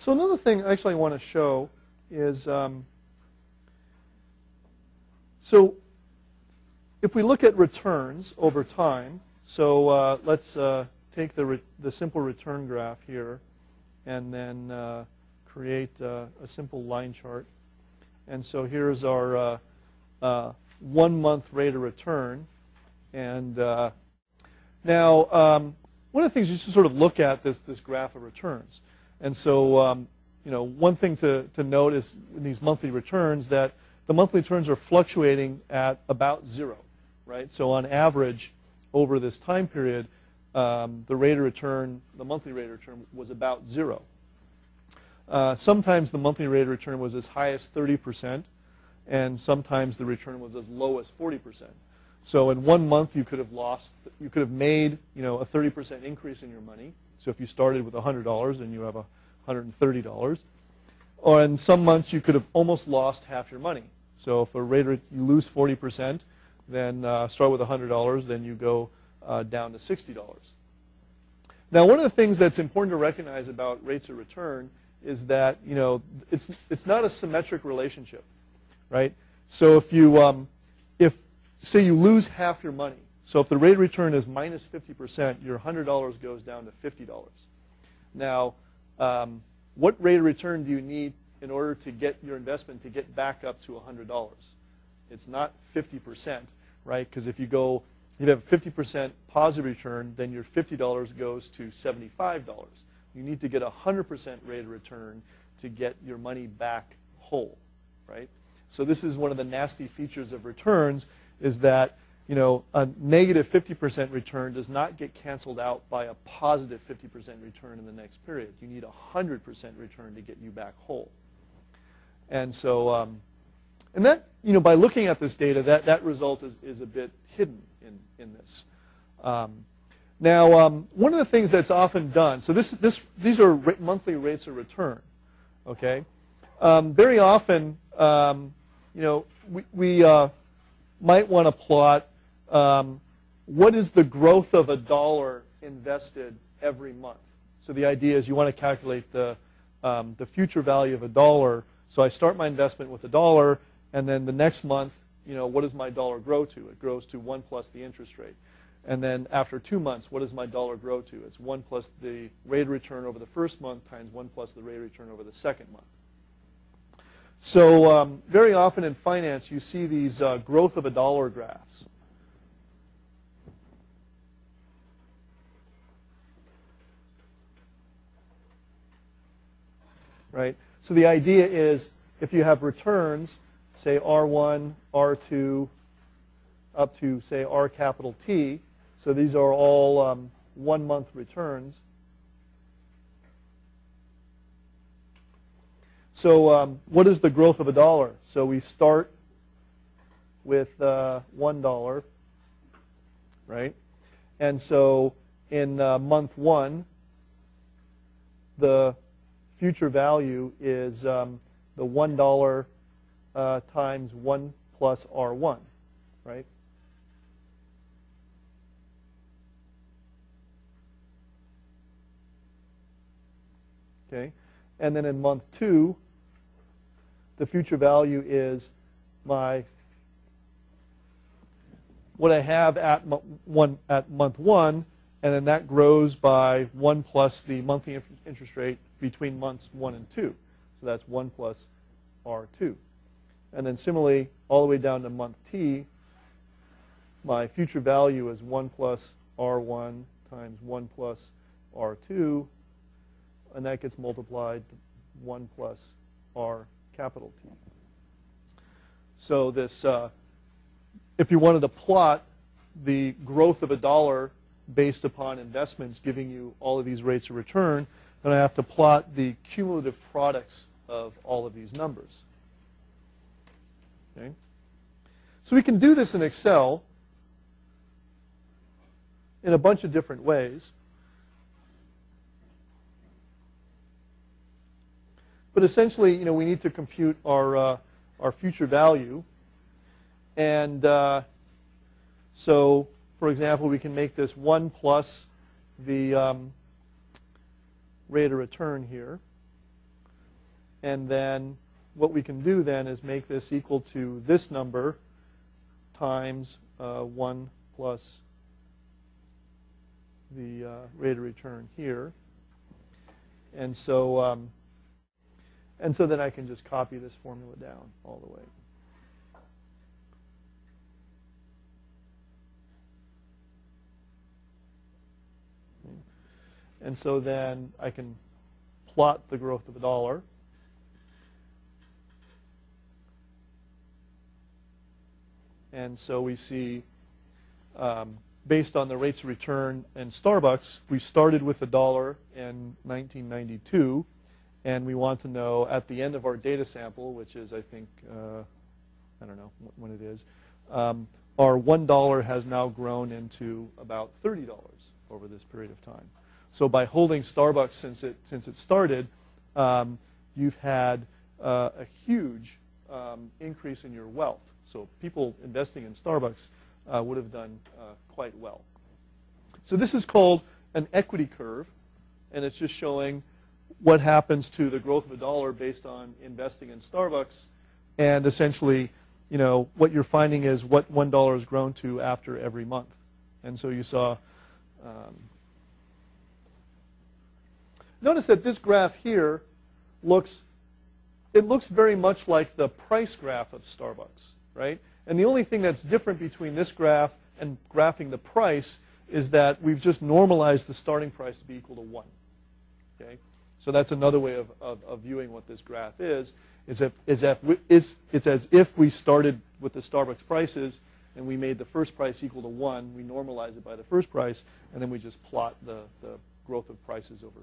So another thing actually I want to show is, so if we look at returns over time, so let's take the simple return graph here and then create a simple line chart. And so here's our 1 month rate of return. And now one of the things you should sort of look at this graph of returns. And so you know, one thing to note is in these monthly returns that the monthly returns are fluctuating at about 0, right? So on average, over this time period, the rate of return, the monthly rate of return was about 0. Sometimes the monthly rate of return was as high as 30%, and sometimes the return was as low as 40%. So in 1 month, you could have made, you know, a 30% increase in your money. So if you started with $100 and you have $130, or in some months you could have almost lost half your money. So if you lose 40%, then start with $100, then you go down to $60. Now, one of the things that's important to recognize about rates of return is that, you know, it's not a symmetric relationship, right? So if you say you lose half your money, so if the rate of return is minus 50%, your $100 goes down to $50. Now, what rate of return do you need in order to get your investment to get back up to $100? It's not 50%, right? Because if you have a 50% positive return, then your $50 goes to $75. You need to get a 100% rate of return to get your money back whole, right? So this is one of the nasty features of returns, is that, you know, a negative 50% return does not get canceled out by a positive 50% return in the next period. You need a 100% return to get you back whole. And so, and that, you know, by looking at this data, that result is a bit hidden in this. Now, one of the things that's often done, so these are monthly rates of return, okay? Very often, you know, we might want to plot what is the growth of $1 invested every month. So the idea is you want to calculate the future value of $1. So I start my investment with $1, and then the next month, you know, what does my dollar grow to? It grows to 1 plus the interest rate. And then after 2 months, what does my dollar grow to? It's 1 plus the rate of return over the first month times 1 plus the rate of return over the second month. So very often in finance, you see these growth of $1 graphs. Right? So the idea is if you have returns, say R1, R2, up to, say, R capital T, so these are all 1 month returns. So what is the growth of $1? So we start with $1, right? And so in month 1, the future value is the $1 times 1 plus R1, right? Okay, and then in month 2, the future value is what I have at month 1, and then that grows by 1 plus the monthly interest rate between months 1 and 2. So that's 1 plus R2. And then similarly, all the way down to month T, my future value is 1 plus R1 times 1 plus R2, and that gets multiplied to 1 plus R capital T. So this, if you wanted to plot the growth of $1 based upon investments giving you all of these rates of return, then I have to plot the cumulative products of all of these numbers. Okay? So we can do this in Excel in a bunch of different ways. But essentially, you know, we need to compute our future value. And so, for example, we can make this 1 plus the rate of return here. And then what we can do then is make this equal to this number times 1 plus the rate of return here. And so then I can just copy this formula down all the way. And so then I can plot the growth of a dollar. And so we see, based on the rates of return in Starbucks, we started with $1 in 1992, and we want to know at the end of our data sample, which is, I think, I don't know when it is, our $1 has now grown into about $30 over this period of time. So by holding Starbucks since it started, you've had a huge increase in your wealth. So people investing in Starbucks would have done quite well. So this is called an equity curve, and it's just showing what happens to the growth of a dollar based on investing in Starbucks. And essentially, you know, what you're finding is what $1 has grown to after every month. And so you saw, notice that this graph here looks very much like the price graph of Starbucks, right? And the only thing that's different between this graph and graphing the price is that we've just normalized the starting price to be equal to 1. Okay? So that's another way of viewing what this graph is. It's as if we started with the Starbucks prices and we made the first price equal to 1. We normalize it by the first price, and then we just plot the growth of prices over